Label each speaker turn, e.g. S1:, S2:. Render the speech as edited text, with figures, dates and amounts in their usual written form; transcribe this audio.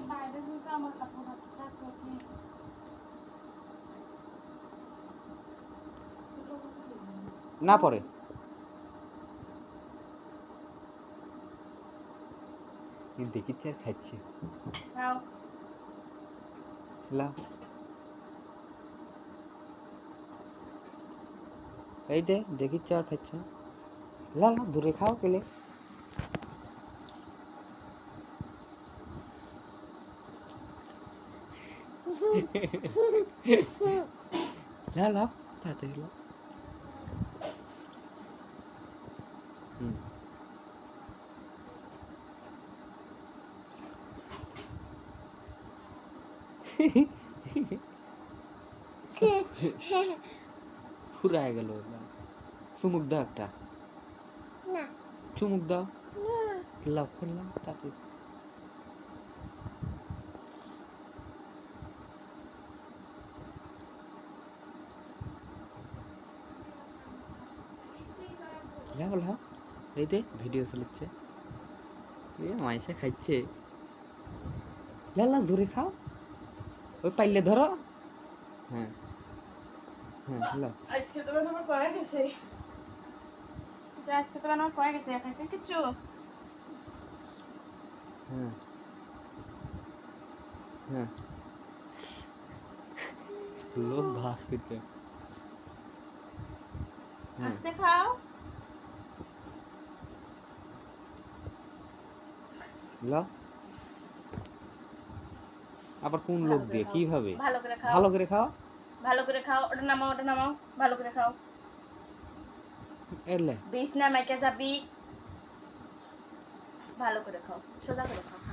S1: বাইরে যদি আমার কাপড় আছে তারপর
S2: না পরে দেখিচ্ছে আর খাচ্ছে লা এই দে দেখিচ্ছে আর খাচ্ছে লা লা দূরে খাও পেলে লা লা তাড়াতাড়ি লা ফুরায় গেল চুমুক দাও একটা চুমুক দাও লাভ করলাম তাতে লাভ লাভ এই দে ভিডিও চলছে মাইসে খাচ্ছে লালা দূরে খাও ওই পাইলে ধরো হ্যাঁ হ্যাঁ হ্যালো
S1: আজকে তো আমার কয়ে গেছে আজকে তো আমার কয়ে গেছে একা একা কিছু
S2: হ্যাঁ হ্যাঁ লোক ভাত খেতে
S1: আস্তে খাও
S2: লো আবার কোন লোক দিয়ে কিভাবে
S1: ভালো করে খাও
S2: ভালো করে খাও
S1: ভালো করে খাও ওটা নামাও ভালো করে খাও
S2: এলে
S1: বিষ না মেকে যাবি ভালো করে খাও সোজা করে খাও